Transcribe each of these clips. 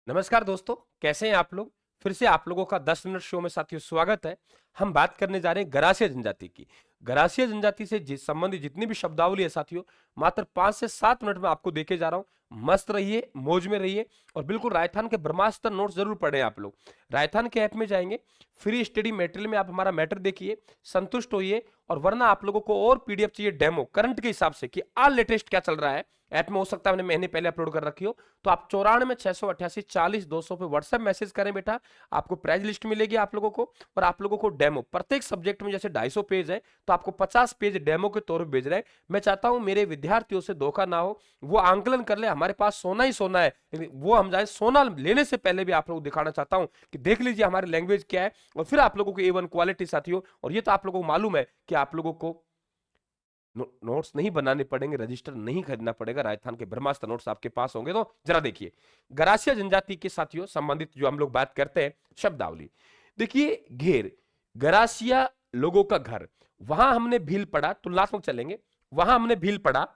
नमस्कार दोस्तों, कैसे हैं आप लोग। फिर से आप लोगों का 10 मिनट शो में साथियों स्वागत है। हम बात करने जा रहे हैं गरासिया जनजाति की। गरासिया जनजाति से संबंधित जितनी भी शब्दावली है साथियों, मात्र 5 से 7 मिनट में आपको देके जा रहा हूं। मस्त रहिए, मौज में रहिए और बिल्कुल राजस्थान के ब्रह्मास्त्र नोट्स जरूर पढ़ें आप लोग। राजस्थान के ऐप में जाएंगे, फ्री स्टडी मटेरियल में आप हमारा मैटर देखिए, संतुष्ट होइए। और वरना आप लोगों को और पीडीएफ चाहिए डेमो करंट के हिसाब से कि आज लेटेस्ट क्या चल रहा है ऐप में, हो सकता है मैंने महीने पहले अपलोड कर रखी हो, तो आप 94 688 40 200 पे व्हाट्सएप मैसेज करें बेटा। आपको प्राइज लिस्ट मिलेगी आप लोगों को, और आप लोगों को डेमो प्रत्येक सब्जेक्ट में जैसे 250 पेज है तो आपको 50 पेज डेमो के तौर पर भेज रहे हैं। मैं चाहता हूं मेरे विद्यार्थियों से धोखा ना हो, वो आंकलन कर ले हमारे पास सोना ही सोना है, वो हम जाए सोना लेने से पहले भी आप लोग दिखाना चाहता हूं कि देख लीजिए हमारी लैंग्वेज क्या है, और फिर आप लोगों को A1 क्वालिटी साथियों। और ये तो आप लोगों को मालूम है कि आप लोगों को नोट्स नहीं बनाने पड़ेंगे, रजिस्टर नहीं खरीदना पड़ेगा, राजस्थान के ब्रह्मास्त्र नोट्स आपके पास होंगे। तो जरा देखिए गरासिया जनजाति के साथियों संबंधित जो हम लोग बात करते हैं शब्दावली, देखिए घेर, गरासिया लोगों का घर, वहां हमने भील पढ़ा, तुलनात्मक चलेंगे। वहां हमने भील पढ़ा,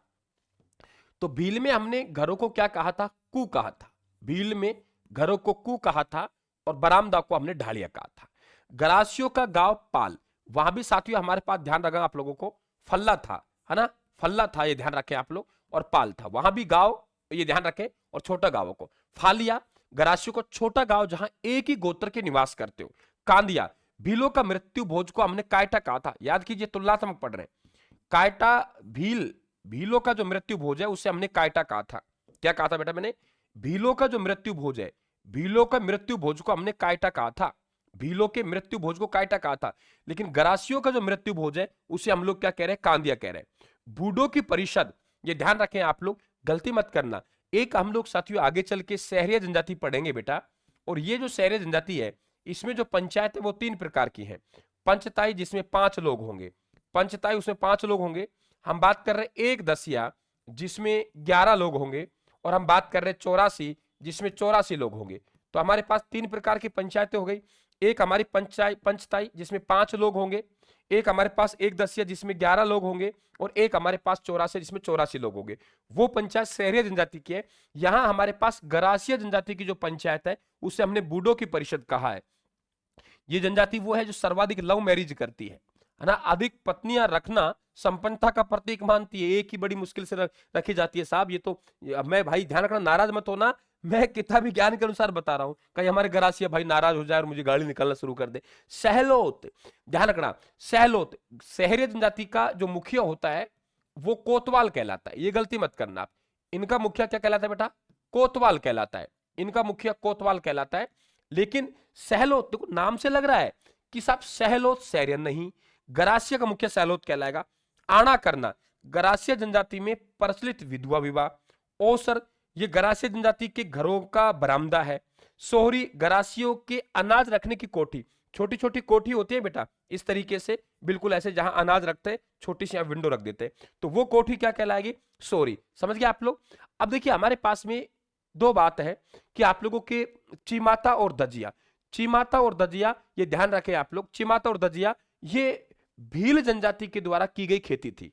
तो भील में हमने घरों को क्या कहा था, कु कहा था। भील में घरों को कु कहा था और बरामदा को हमने ढालिया कहा था। गरासियों का गांव पाल, वहां भी साथियों हमारे पास ध्यान रखा आप लोगों को, फल्ला था, है ना, फल्ला था, ये ध्यान रखें आप लोग, और पाल था, वहां भी गांव, ये ध्यान रखें। और छोटा गांवों को फालिया, गरासियों को छोटा गांव जहां एक ही गोत्र के निवास करते हो। कांदिया, भीलों का मृत्यु भोज को हमने कायटा कहा था, याद कीजिए तुलनात्मक पढ़ रहे हैं। कायटा भील, भीलों का जो मृत्यु भोज है उसे हमने कायटा कहा था। क्या कहा था बेटा मैंने, भीलों का जो मृत्यु भोज है, भीलों का मृत्यु भोज को हमने कायटा कहा था। भीलों के मृत्यु भोज को कायटा कहा था, लेकिन गरासियों का जो मृत्यु भोज है उसे हम लोग क्या कह रहे हैं, कांदिया कह रहे हैं। बूढ़ों की परिषद, ये ध्यान रखें आप लोग, गलती मत करना। एक हम लोग साथियों आगे चल के सहरिया जनजाति पढ़ेंगे बेटा, और ये जो सहरिया जनजाति है इसमें जो पंचायत है वो 3 प्रकार की है। पंचताई जिसमें 5 लोग होंगे, पंचताई उसमें 5 लोग होंगे। हम बात कर रहे हैं एक दसिया जिसमें 11 लोग होंगे, और हम बात कर रहे हैं 84 जिसमें 84 लोग होंगे। तो हमारे पास 3 प्रकार की पंचायतें हो गई। एक हमारी पंचताई जिसमें 5 लोग होंगे, एक हमारे पास एक दसिया जिसमें 11 लोग होंगे, और एक हमारे पास 84 जिसमें 84 लोग होंगे। वो पंचायत सहरिया जनजाति की है। यहां हमारे पास गरासिया जनजाति की जो पंचायत है उसे हमने बूढ़ों की परिषद कहा है। ये जनजाति वो है जो सर्वाधिक लव मैरिज करती है ना, अधिक पत्नियां रखना संपन्नता का प्रतीक मानती है, एक ही बड़ी मुश्किल से रखी जाती है साहब। ये तो मैं भाई ध्यान रखना, नाराज मत होना, मैं किताबी ज्ञान के अनुसार बता रहा हूं, कहीं हमारे गरासिया भाई नाराज हो जाए और मुझे गाली निकलना शुरू कर दे। सहलोत, ध्यान रखना, सहलोत सहरिया जनजाति का जो मुखिया होता है वो कोतवाल कहलाता है, ये गलती मत करना आप। इनका मुखिया क्या कहलाता है बेटा, कोतवाल कहलाता है, इनका मुखिया कोतवाल कहलाता है। लेकिन सहलोत, देखो नाम से लग रहा है कि साहब सहलोत सहरियन नहीं, गरासिया का मुखिया सहलोत कहलाएगा। आना करना, गरासिया जनजाति में प्रचलित विधवा विवाह। ओसर, ये गरासिया जनजाति के घरों का बरामदा है। सोहरी, गरासियों के अनाज रखने की कोठी, छोटी छोटी कोठी होती है बेटा इस तरीके से, बिल्कुल ऐसे जहां अनाज रखते हैं, छोटी सी विंडो रख देते हैं, तो वो कोठी क्या कहलाएगी, सोरी। समझ गए आप लोग। अब देखिए हमारे पास में 2 बात है कि आप लोगों के चिमाता और दजिया, चिमाता और दजिया ये ध्यान रखें आप लोग। चिमाता और दजिया ये भील जनजाति के द्वारा की गई खेती थी।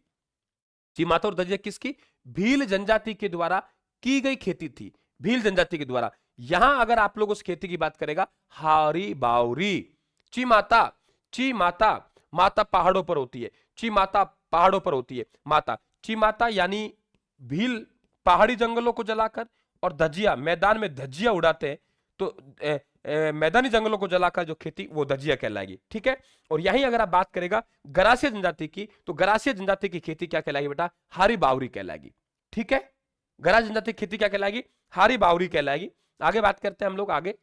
चिमाता और दजिया किसकी, भील जनजाति के द्वारा की गई खेती थी, भील जनजाति के द्वारा। यहां अगर आप लोग उस खेती की बात करेगा, हारी बावरी। चिमाता, चिमाता माता पहाड़ों पर होती है, चिमाता पहाड़ों पर होती है माता। चिमाता यानी भील पहाड़ी जंगलों को जलाकर, और धजिया मैदान में धजिया उड़ाते हैं, तो मैदानी जंगलों को जलाकर जो खेती वो धजिया कहलाएगी, ठीक है। और यहीं अगर आप बात करेगा गरासिया जनजाति की, तो गरासिया जनजाति की खेती क्या कहलाएगी बेटा, हारी बावरी कहलाएगी, ठीक है। गरासिया जनजाति की खेती क्या कहलाएगी, हारी बावरी कहलाएगी। आगे बात करते हैं हम लोग आगे,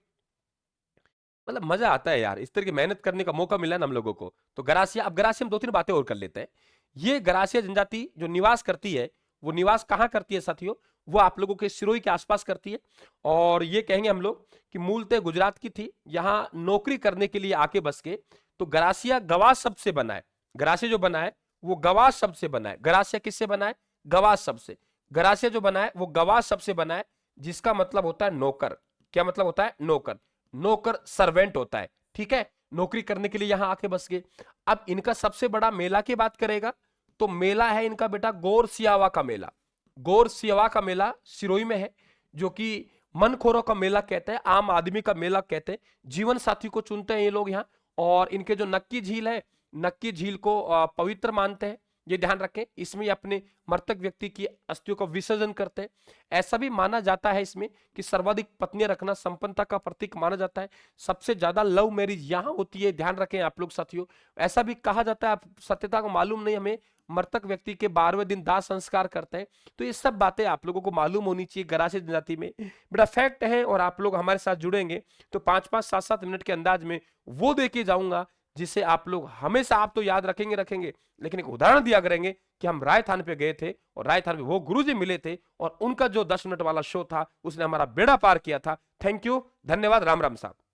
मतलब मजा आता है यार, इस तरह की मेहनत करने का मौका मिला ना हम लोगों को। तो गरासिया, अब गरासिया में 2-3 बातें और कर लेते हैं। ये गरासिया जनजाति जो निवास करती है, वो निवास कहां करती है साथियों, वो आप लोगों के सिरोही के आसपास करती है। और ये कहेंगे हम लोग कि मूलतः गुजरात की थी, यहां नौकरी करने के लिए आके बस के। तो गरासिया गवास शब्द से बना है, गरासिया जो बना है वो गवास शब्द से बना है। गरासिया किससे बना है, गवास शब्द से। गरासिया जो बना है वो गवास शब्द से बना है, जिसका मतलब होता है नौकर। क्या मतलब होता है, नौकर। नौकर सर्वेंट होता है, ठीक है, नौकरी करने के लिए यहां आके बस गए। अब इनका सबसे बड़ा मेला की बात करेगा तो मेला है इनका बेटा गौर सियावा का मेला। गौर सियावा का मेला सिरोही में है, जो कि मनखोरों का मेला कहते हैं, आम आदमी का मेला कहते हैं। जीवन साथी को चुनते हैं ये लोग यहाँ, और इनके जो नक्की झील है, नक्की झील को पवित्र मानते हैं। ये ध्यान रखें, इसमें ये अपने मृतक व्यक्ति की अस्थियों का विसर्जन करते हैं। ऐसा भी माना जाता है इसमें कि सर्वाधिक पत्नियां रखना संपन्नता का प्रतीक माना जाता है। सबसे ज्यादा लव मैरिज यहाँ होती है, ध्यान रखें आप लोग साथियों। ऐसा भी कहा जाता है, आप सत्यता को मालूम नहीं हमें, मृतक व्यक्ति के 12वें दिन दाह संस्कार करते हैं। तो ये सब बातें आप लोगों को मालूम होनी चाहिए गरासिया जनजाति में, बड़ा फैक्ट है। और आप लोग हमारे साथ जुड़ेंगे तो 5-5, 7-7 मिनट के अंदाज में वो देके जाऊंगा, जिसे आप लोग हमेशा, आप तो याद रखेंगे, लेकिन एक उदाहरण दिया करेंगे कि हम रायथान पे गए थे और रायथान में वो गुरुजी मिले थे और उनका जो 10 मिनट वाला शो था उसने हमारा बेड़ा पार किया था। थैंक यू, धन्यवाद, राम राम साहब।